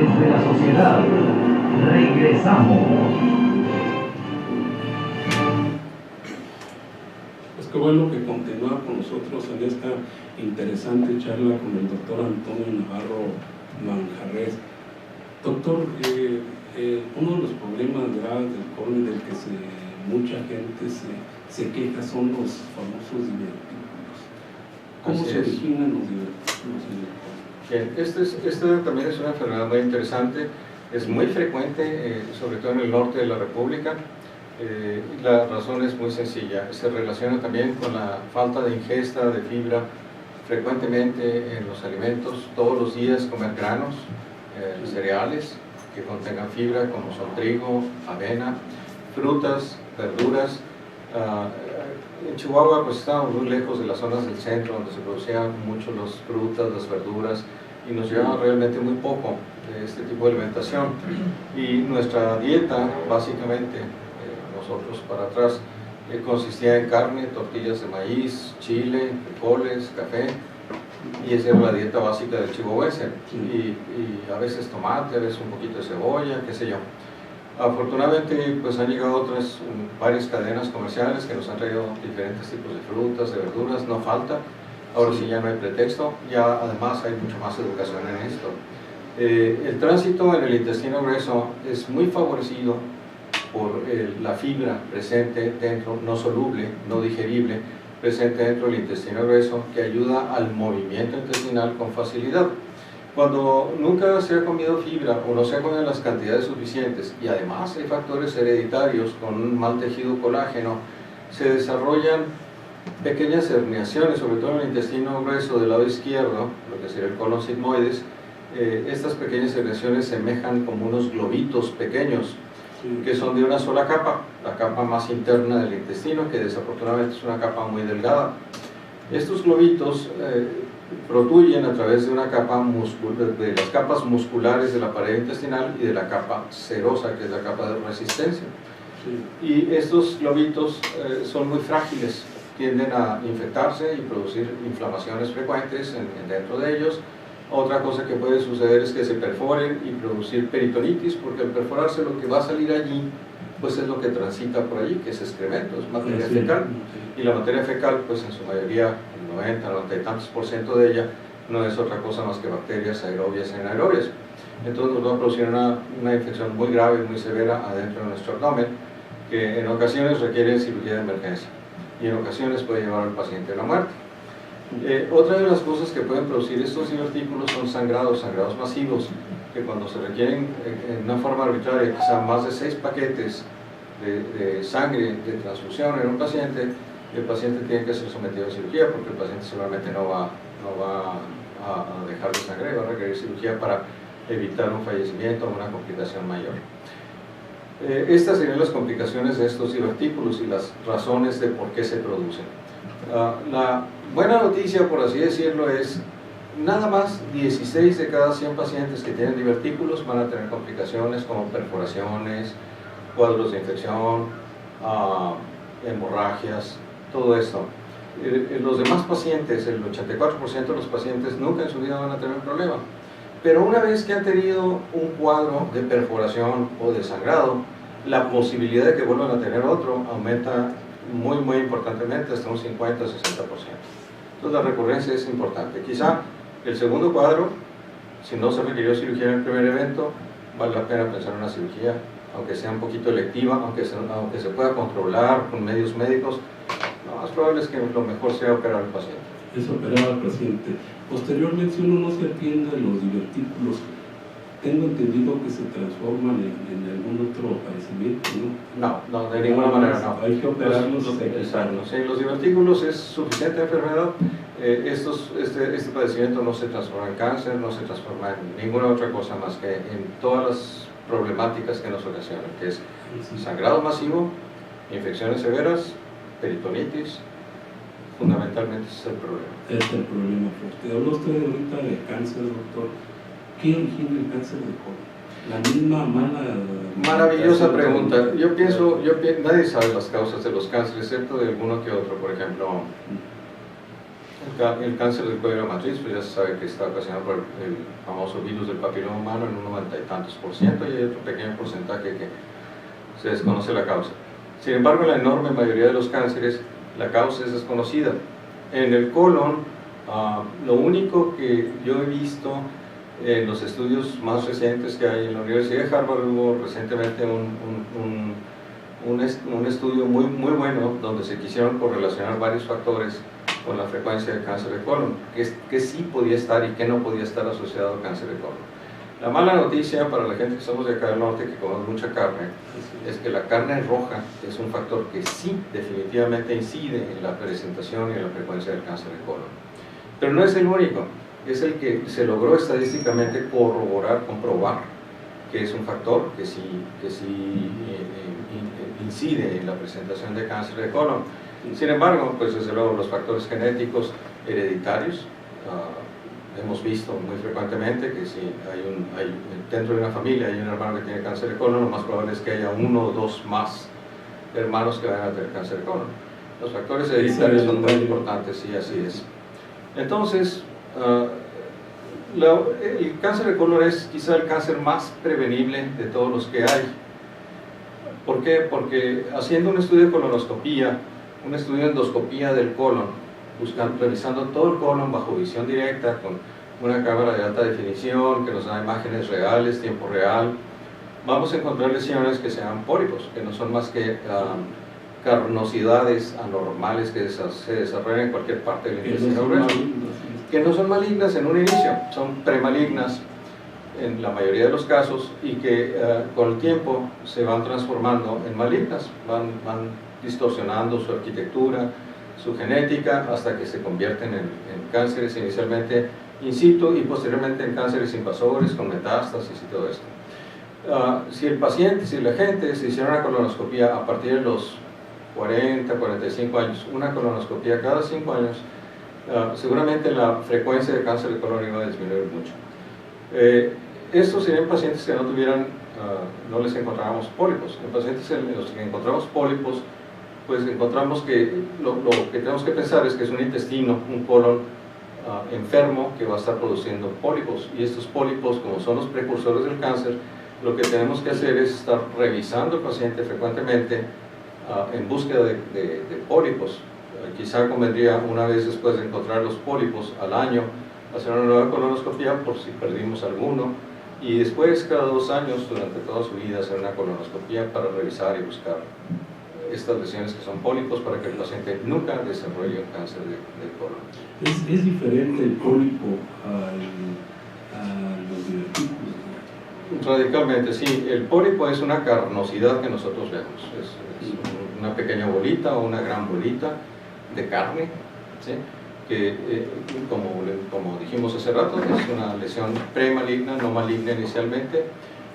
intereses de la sociedad. Regresamos. Pues qué bueno que continúa con nosotros en esta interesante charla con el doctor Antonio Navarro Manjarres. Doctor, uno de los problemas graves del COVID del que mucha gente se queja son los famosos divertículos. ¿Cómo se originan los divertículos? Bien, esta también es una enfermedad muy interesante, es muy frecuente, sobre todo en el norte de la República. La razón es muy sencilla, se relaciona también con la falta de ingesta de fibra frecuentemente en los alimentos. Todos los días comer granos, cereales que contengan fibra, como son trigo, avena, frutas, verduras. En Chihuahua pues estábamos muy lejos de las zonas del centro donde se producían mucho las frutas, las verduras, y nos llevaba realmente muy poco de este tipo de alimentación. Y nuestra dieta, básicamente, nosotros para atrás, consistía en carne, tortillas de maíz, chile, frijoles, café, y esa era la dieta básica del chihuahuense. Y a veces tomate, a veces un poquito de cebolla, qué sé yo. Afortunadamente pues han llegado varias cadenas comerciales que nos han traído diferentes tipos de frutas, de verduras, no falta. Ahora sí ya no hay pretexto, ya además hay mucha más educación en esto. El tránsito en el intestino grueso es muy favorecido por la fibra presente dentro, no soluble, no digerible, presente dentro del intestino grueso, que ayuda al movimiento intestinal con facilidad. Cuando nunca se ha comido fibra o no se ha comido las cantidades suficientes, y además hay factores hereditarios con un mal tejido colágeno, se desarrollan pequeñas herniaciones, sobre todo en el intestino grueso del lado izquierdo, lo que sería el colon sigmoides. Estas pequeñas herniaciones semejan como unos globitos pequeños, que son de una sola capa, la capa más interna del intestino, que desafortunadamente es una capa muy delgada. Estos globitos protuyen a través de una capa de las capas musculares de la pared intestinal y de la capa serosa, que es la capa de resistencia. Y estos globitos son muy frágiles, tienden a infectarse y producir inflamaciones frecuentes dentro de ellos. Otra cosa que puede suceder es que se perforen y producir peritonitis, porque al perforarse lo que va a salir allí pues es lo que transita por allí, que es excremento, es materia fecal. Y la materia fecal, pues en su mayoría, el 90, 90 y tantos % de ella, no es otra cosa más que bacterias aerobias y anaerobias. Entonces nos va a producir una infección muy grave, muy severa adentro de nuestro abdomen, que en ocasiones requiere cirugía de emergencia y en ocasiones puede llevar al paciente a la muerte. Otra de las cosas que pueden producir estos divertículos son sangrados masivos, que cuando se requieren en una forma arbitraria, quizá más de 6 paquetes de sangre de transfusión en un paciente, el paciente tiene que ser sometido a cirugía, porque el paciente seguramente no va a dejar de sangrar, va a requerir cirugía para evitar un fallecimiento o una complicación mayor. Estas serían las complicaciones de estos divertículos y las razones de por qué se producen. La buena noticia, por así decirlo, es nada más 16 de cada 100 pacientes que tienen divertículos van a tener complicaciones como perforaciones, cuadros de infección, hemorragias, todo esto. Los demás pacientes, el 84% de los pacientes nunca en su vida van a tener un problema. Pero una vez que han tenido un cuadro de perforación o de sangrado, la posibilidad de que vuelvan a tener otro aumenta muy importantemente, hasta un 50-60%. Entonces la recurrencia es importante. Quizá el segundo cuadro, si no se requirió cirugía en el primer evento, vale la pena pensar en una cirugía, aunque sea un poquito electiva, aunque se pueda controlar con medios médicos. Lo más probable es que lo mejor sea operar al paciente. Es operar al paciente. Posteriormente, si uno no se atiende a los divertículos, tengo entendido que se transforman en algún otro padecimiento, ¿no? No, de ninguna manera no. Hay que operarlos. Exacto. Sí, los divertículos es suficiente enfermedad. Este padecimiento no se transforma en cáncer, no se transforma en ninguna otra cosa más que en todas las problemáticas que nos ocasionan, que es sangrado masivo, infecciones severas, peritonitis. Fundamentalmente ese es el problema. Es el problema fuerte. Habló usted ahorita de cáncer, doctor. ¿Qué origina el cáncer de colon? La misma maravillosa pregunta. Yo pienso, nadie sabe las causas de los cánceres, excepto de alguno que otro. Por ejemplo, El cáncer del cuello de la matriz, pues ya se sabe que está ocasionado por el famoso virus del papiloma humano en un 90 y tantos %, y hay otro pequeño porcentaje que se desconoce la causa. Sin embargo, en la enorme mayoría de los cánceres, la causa es desconocida. En el colon, lo único que yo he visto en los estudios más recientes que hay en la Universidad de Harvard, hubo recientemente un estudio muy bueno donde se quisieron correlacionar varios factores con la frecuencia de cáncer de colon, que sí podía estar y que no podía estar asociado al cáncer de colon. La mala noticia para la gente que somos de acá del norte, que comemos mucha carne, es que la carne roja es un factor que sí definitivamente incide en la presentación y en la frecuencia del cáncer de colon. Pero no es el único, es el que se logró estadísticamente comprobar que es un factor que sí incide en la presentación de cáncer de colon. Sin embargo, pues desde luego los factores genéticos hereditarios, hemos visto muy frecuentemente que si dentro de una familia hay un hermano que tiene cáncer de colon, lo más probable es que haya uno o dos más hermanos que vayan a tener cáncer de colon. Los factores hereditarios son muy importantes, sí, así es. Entonces, el cáncer de colon es quizá el cáncer más prevenible de todos los que hay. ¿Por qué? Porque haciendo un estudio de colonoscopía, un estudio de endoscopía del colon, revisando todo el colon bajo visión directa con una cámara de alta definición que nos da imágenes reales, tiempo real, vamos a encontrar lesiones que sean pólipos, que no son más que carnosidades anormales que se desarrollan en cualquier parte del intestino grueso, que no son malignas en un inicio, son premalignas en la mayoría de los casos, y que con el tiempo se van transformando en malignas, van distorsionando su arquitectura, su genética, hasta que se convierten en cánceres inicialmente in situ y posteriormente en cánceres invasores con metástasis y todo esto. Si la gente se hiciera una colonoscopía a partir de los 40, 45 años, una colonoscopía cada 5 años, seguramente la frecuencia de cáncer de colon iba a disminuir mucho. Estos serían pacientes que no les encontrábamos pólipos. En pacientes en los que encontramos pólipos, pues encontramos que lo que tenemos que pensar es que es un intestino, un colon enfermo que va a estar produciendo pólipos, y estos pólipos, como son los precursores del cáncer, lo que tenemos que hacer es estar revisando al paciente frecuentemente en búsqueda de pólipos. Quizá convendría, una vez después de encontrar los pólipos al año, hacer una nueva colonoscopia por si perdimos alguno, y después cada 2 años durante toda su vida hacer una colonoscopia para revisar y buscar estas lesiones que son pólipos, para que el paciente nunca desarrolle un cáncer de colon. ¿Es diferente el pólipo a los divertículos? Radicalmente, sí. El pólipo es una carnosidad que nosotros vemos. Es una pequeña bolita o una gran bolita de carne, ¿sí? Que, como dijimos hace rato, es una lesión premaligna, no maligna inicialmente,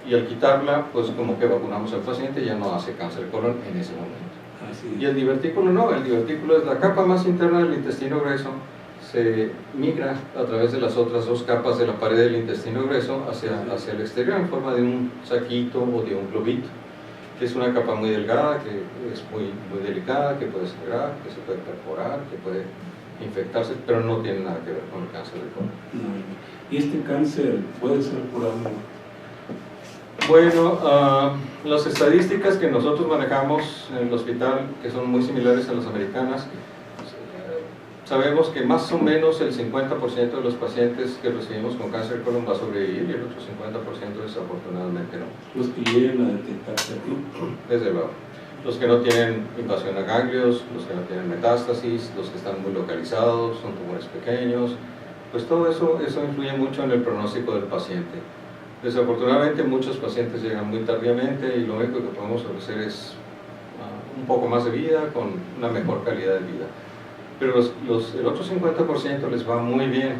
y al quitarla, pues como que vacunamos al paciente, ya no hace cáncer de colon en ese momento. Y el divertículo no, el divertículo es la capa más interna del intestino grueso, se migra a través de las otras 2 capas de la pared del intestino grueso hacia el exterior en forma de un saquito o de un globito. Es una capa muy delgada, que es muy delicada, que puede sangrar, que se puede perforar, que puede infectarse, pero no tiene nada que ver con el cáncer de colon. ¿Y este cáncer puede ser curado? Bueno, las estadísticas que nosotros manejamos en el hospital, que son muy similares a las americanas, sabemos que más o menos el 50% de los pacientes que recibimos con cáncer de colon va a sobrevivir, y el otro 50% desafortunadamente no. Los que lleguen a detectarse aquí. Desde luego. Los que no tienen invasión a ganglios, los que no tienen metástasis, los que están muy localizados, son tumores pequeños, pues todo eso influye mucho en el pronóstico del paciente. Desafortunadamente muchos pacientes llegan muy tardíamente, y lo único que podemos ofrecer es un poco más de vida con una mejor calidad de vida. Pero el otro 50% les va muy bien,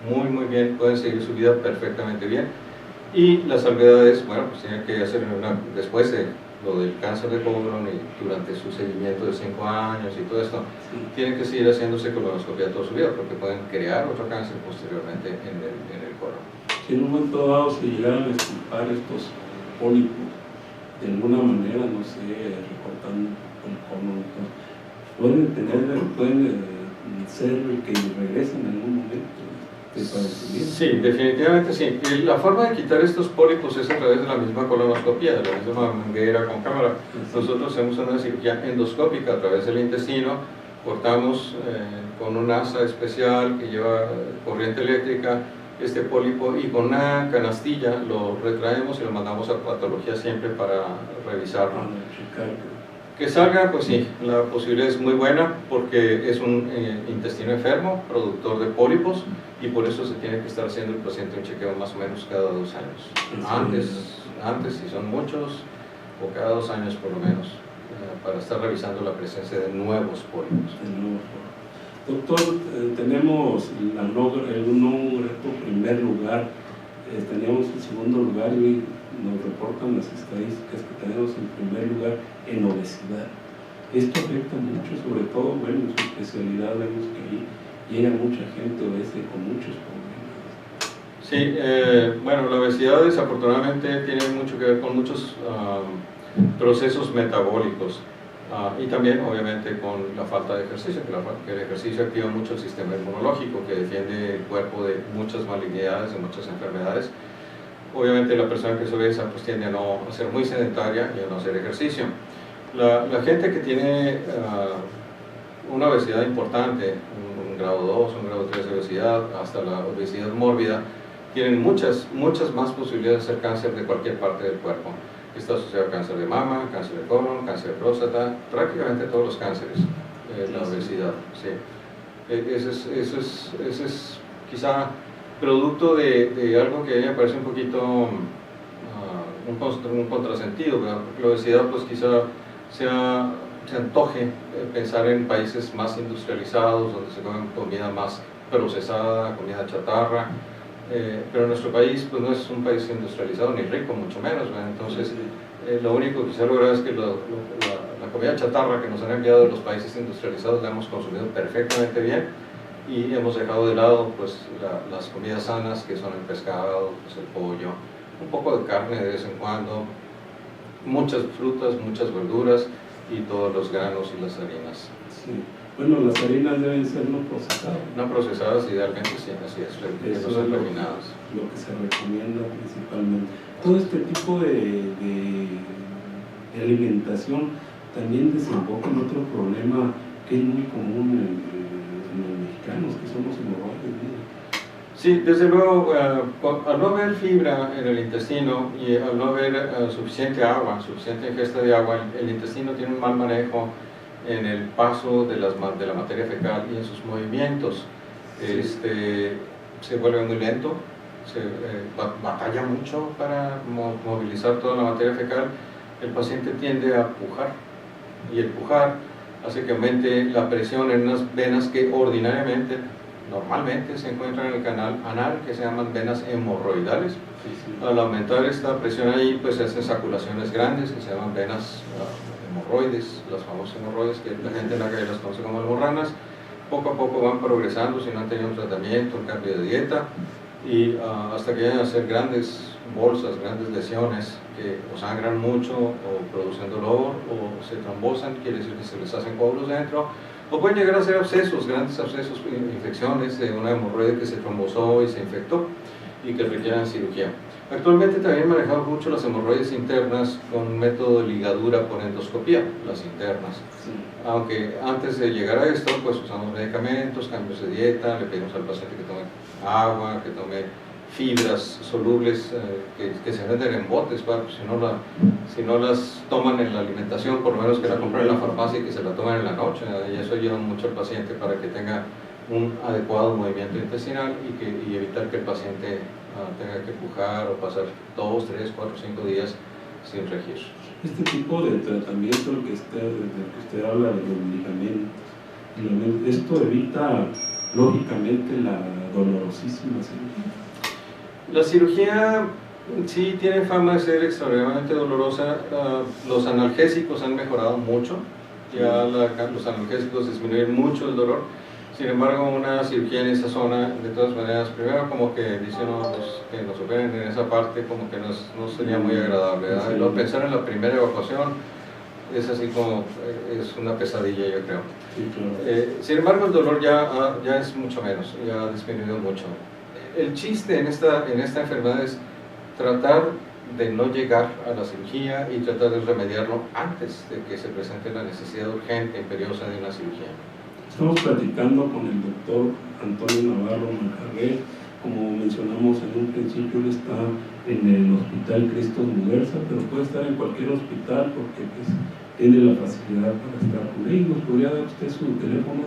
muy bien, pueden seguir su vida perfectamente bien. Y las salvedades, bueno, pues tienen que hacer después de lo del cáncer de colon y durante su seguimiento de 5 años y todo esto, tienen que seguir haciéndose colonoscopia toda su vida, porque pueden crear otro cáncer posteriormente en el colon. Si en un momento dado se llegaran a extirpar estos pólipos de alguna manera, no sé, recortando el colon, pueden ser que regrese en algún momento de padecimiento. Sí, definitivamente sí. Y la forma de quitar estos pólipos es a través de la misma colonoscopía, de la misma manguera con cámara. Nosotros hacemos una cirugía endoscópica a través del intestino, cortamos con un asa especial que lleva corriente eléctrica este pólipo y con una canastilla lo retraemos y lo mandamos a patología siempre para revisarlo. Que salga, pues sí, la posibilidad es muy buena porque es un intestino enfermo, productor de pólipos, y por eso se tiene que estar haciendo el paciente un chequeo más o menos cada 2 años. Antes si son muchos, o cada 2 años por lo menos, para estar revisando la presencia de nuevos pólipos. Doctor, tenemos un grato primer lugar, teníamos el segundo lugar y nos reportan las estadísticas que tenemos en primer lugar en obesidad. Esto afecta mucho, sobre todo, bueno, en su especialidad vemos que ahí llega mucha gente obesa y con muchos problemas. Sí, bueno, la obesidad desafortunadamente tiene mucho que ver con muchos procesos metabólicos y también obviamente con la falta de ejercicio, que el ejercicio activa mucho el sistema inmunológico, que defiende el cuerpo de muchas malignidades, de muchas enfermedades. Obviamente la persona que es obesa pues tiende a ser muy sedentaria y a no hacer ejercicio. La gente que tiene una obesidad importante, un grado 2, un grado 3 de obesidad, hasta la obesidad mórbida, tienen muchas más posibilidades de hacer cáncer de cualquier parte del cuerpo. Está asociado a cáncer de mama, cáncer de colon, cáncer de próstata, prácticamente todos los cánceres, la obesidad. Sí. Ese es quizá producto de algo que a mí me parece un poquito un contrasentido, ¿verdad? Porque la obesidad pues quizá se antoje pensar en países más industrializados, donde se come comida más procesada, comida chatarra, pero nuestro país pues no es un país industrializado ni rico, mucho menos, ¿verdad? Entonces lo único que se ha logrado es que la comida chatarra que nos han enviado de los países industrializados la hemos consumido perfectamente bien y hemos dejado de lado pues las comidas sanas, que son el pescado, pues, el pollo, un poco de carne de vez en cuando, muchas frutas, muchas verduras y todos los granos y las harinas. Sí. Bueno, las harinas deben ser no procesadas. No procesadas, idealmente sí, así es, que no son refinadas. Lo que se recomienda principalmente. Todo este tipo de alimentación también desemboca en otro problema que es muy común en los mexicanos, que son los hemorroides. Sí, desde luego, al no haber fibra en el intestino y al no haber suficiente agua, suficiente ingesta de agua, el intestino tiene un mal manejo en el paso de la materia fecal y en sus movimientos. Se vuelve muy lento, batalla mucho para movilizar toda la materia fecal. El paciente tiende a pujar y el pujar hace que aumente la presión en unas venas que ordinariamente, normalmente se encuentran en el canal anal, que se llaman venas hemorroidales. Al aumentar esta presión ahí, pues se hacen saculaciones grandes que se llaman venas hemorroides, las famosas hemorroides que la gente en la calle las conoce como almorranas. Poco a poco van progresando si no han tenido un tratamiento, un cambio de dieta, y hasta que llegan a ser grandes bolsas, grandes lesiones que o sangran mucho o producen dolor o se trombosan, quiere decir que se les hacen coágulos dentro, o pueden llegar a ser abscesos, grandes abscesos, infecciones de una hemorroide que se trombosó y se infectó y que requieran cirugía. Actualmente también manejamos mucho las hemorroides internas con un método de ligadura por endoscopía, las internas. Sí. Aunque antes de llegar a esto, pues usamos medicamentos, cambios de dieta, le pedimos al paciente que tome agua, que tome fibras solubles que se venden en botes, si no las toman en la alimentación, por lo menos que la compren en la farmacia y que se la tomen en la noche, y eso ayuda mucho al paciente para que tenga un adecuado movimiento intestinal y evitar que el paciente tenga que pujar o pasar 2, 3, 4, 5 días sin regir. Este tipo de tratamiento del que usted habla de los medicamentos, esto evita lógicamente la dolorosísima cirugía. La cirugía sí tiene fama de ser extremadamente dolorosa. Los analgésicos han mejorado mucho, ya los analgésicos disminuyen mucho el dolor. Sin embargo, una cirugía en esa zona, de todas maneras, primero como que dicen que nos operen en esa parte, como que no sería muy agradable, ¿verdad? Y luego pensar en la primera evacuación es así como, es una pesadilla, yo creo. Sí, claro. Sin embargo, el dolor ya es mucho menos, ya ha disminuido mucho. El chiste en esta enfermedad es tratar de no llegar a la cirugía y tratar de remediarlo antes de que se presente la necesidad urgente, imperiosa de una cirugía. Estamos platicando con el doctor Antonio Navarro Manjarrés. Como mencionamos en un principio, él está en el Hospital Cristo Muguerza, pero puede estar en cualquier hospital porque pues, tiene la facilidad para estar con él. ¿Nos podría dar usted su teléfono?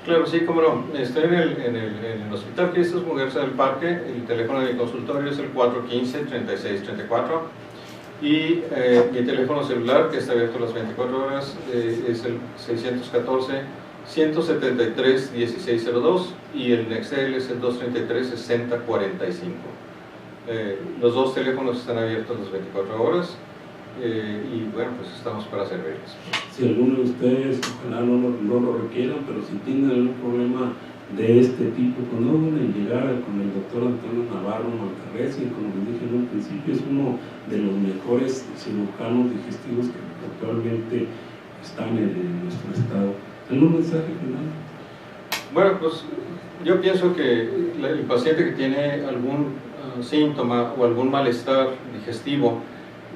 Claro, sí, cómo no. Estoy en el Hospital Cristo Muguerza del Parque. El teléfono de mi consultorio es el 415-3634 y mi teléfono celular, que está abierto las 24 horas, es el 614-173-1602 y el Nextel es el 233-6045. Los dos teléfonos están abiertos las 24 horas y bueno, pues estamos para servirles. Si alguno de ustedes, ojalá no lo requieran, pero si tienen algún problema de este tipo, pues no deben llegar con el doctor Antonio Navarro Manjarrés, y como les dije en un principio, es uno de los mejores cirujanos digestivos que actualmente están en nuestro estado. ¿Algún mensaje final? Bueno, pues yo pienso que el paciente que tiene algún síntoma o algún malestar digestivo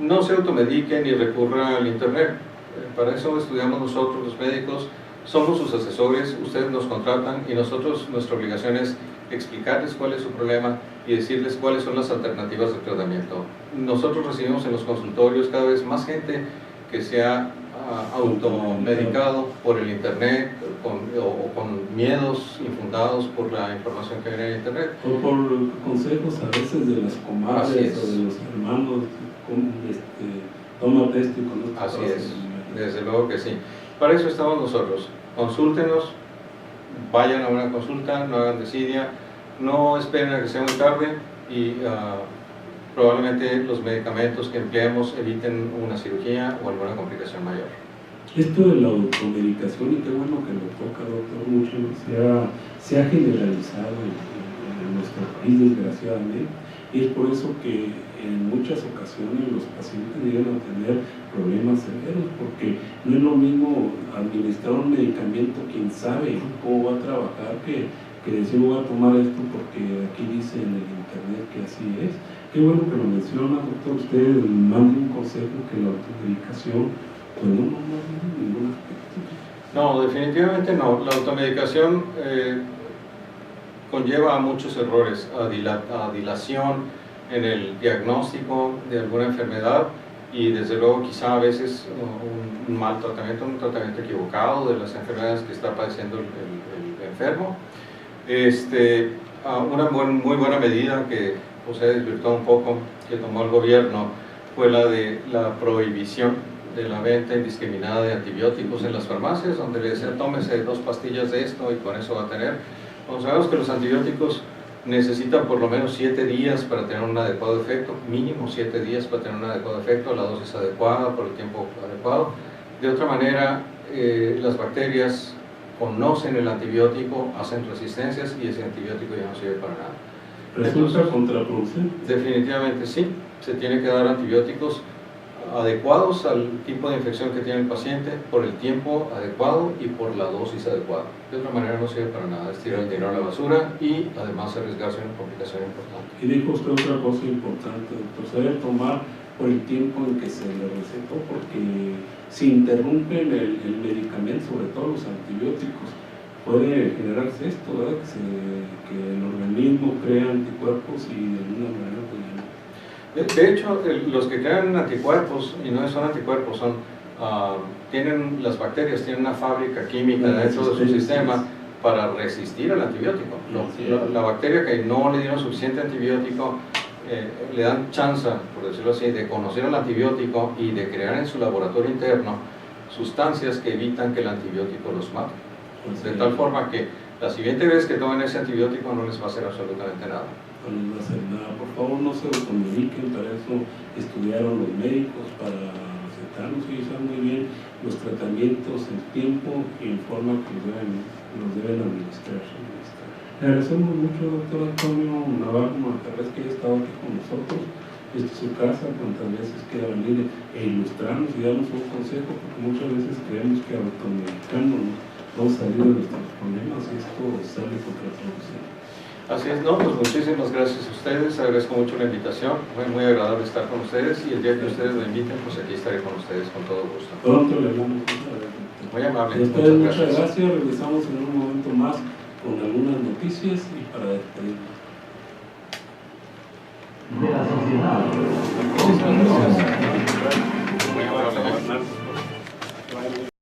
no se automedique ni recurra al internet. Para eso estudiamos nosotros los médicos, somos sus asesores, ustedes nos contratan y nosotros, nuestra obligación es explicarles cuál es su problema y decirles cuáles son las alternativas de tratamiento. Nosotros recibimos en los consultorios cada vez más gente que se ha automedicado por el internet o con miedos infundados por la información que viene en internet. O por consejos a veces de las comadres o de los hermanos, tómate esto y con esto. Así es, desde luego que sí. Para eso estamos nosotros. Consúltenos, vayan a una consulta, no hagan desidia, no esperen a que sea muy tarde y probablemente los medicamentos que empleemos eviten una cirugía o alguna complicación mayor. Esto de la automedicación, y qué bueno que lo toca, doctor, mucho se ha generalizado en nuestro país, desgraciadamente, y es por eso que en muchas ocasiones los pacientes llegan a tener problemas severos, porque no es lo mismo administrar un medicamento, quien sabe cómo va a trabajar, que decir voy a tomar esto porque aquí dice en el internet que así es. Qué bueno que lo menciona, doctor. Usted manda un consejo que la automedicación pues no tiene ningún aspecto. No, definitivamente no. La automedicación conlleva a muchos errores, a dilación en el diagnóstico de alguna enfermedad y desde luego quizá a veces un mal tratamiento, un tratamiento equivocado de las enfermedades que está padeciendo el enfermo. Una muy buena medida que se desvirtuó un poco, que tomó el gobierno, fue la de la prohibición de la venta indiscriminada de antibióticos en las farmacias, donde le decían tómese 2 pastillas de esto y con eso va a tener. Como sabemos que los antibióticos necesitan por lo menos 7 días para tener un adecuado efecto, mínimo 7 días para tener un adecuado efecto, la dosis adecuada, por el tiempo adecuado. De otra manera, las bacterias conocen el antibiótico, hacen resistencias y ese antibiótico ya no sirve para nada. ¿Resulta contraproducente? Definitivamente sí, se tiene que dar antibióticos adecuados al tipo de infección que tiene el paciente, por el tiempo adecuado y por la dosis adecuada. De otra manera no sirve para nada, es tirar el dinero a la basura y además arriesgarse a una complicación importante. Y dijo usted otra cosa importante, doctor, se debe tomar por el tiempo en que se le recetó, porque si interrumpen el medicamento, sobre todo los antibióticos, puede generarse esto, ¿verdad? Que el organismo crea anticuerpos y de alguna manera pues, de hecho, los que crean anticuerpos, y no son anticuerpos, tienen las bacterias, tienen una fábrica química dentro de su sistema para resistir al antibiótico. La bacteria que no le dieron suficiente antibiótico, le dan chance, por decirlo así, de conocer al antibiótico y de crear en su laboratorio interno sustancias que evitan que el antibiótico los mate. De tal forma que la siguiente vez que tomen ese antibiótico no les va a hacer absolutamente nada. No les va a hacer nada. Por favor, no se automediquen, para eso estudiaron los médicos, para recetarlos, y saben muy bien los tratamientos, el tiempo y en forma que los deben administrar. Le agradecemos mucho, doctor Antonio Navarro Manjarrés, que haya estado aquí con nosotros. Esta es su casa, cuantas veces quiera venir e ilustrarnos y darnos un consejo, porque muchas veces creemos que automedicándonos vamos a salir de nuestros problemas y esto sale contraproducente. Así es, no, pues muchísimas gracias a ustedes, agradezco mucho la invitación, fue muy agradable estar con ustedes y el día que ustedes me inviten, pues aquí estaré con ustedes con todo gusto. Pronto le hablamos. Muy amable. Muchas gracias. Regresamos en un momento más con algunas noticias y para despedirnos. De la sociedad. Muchísimas gracias.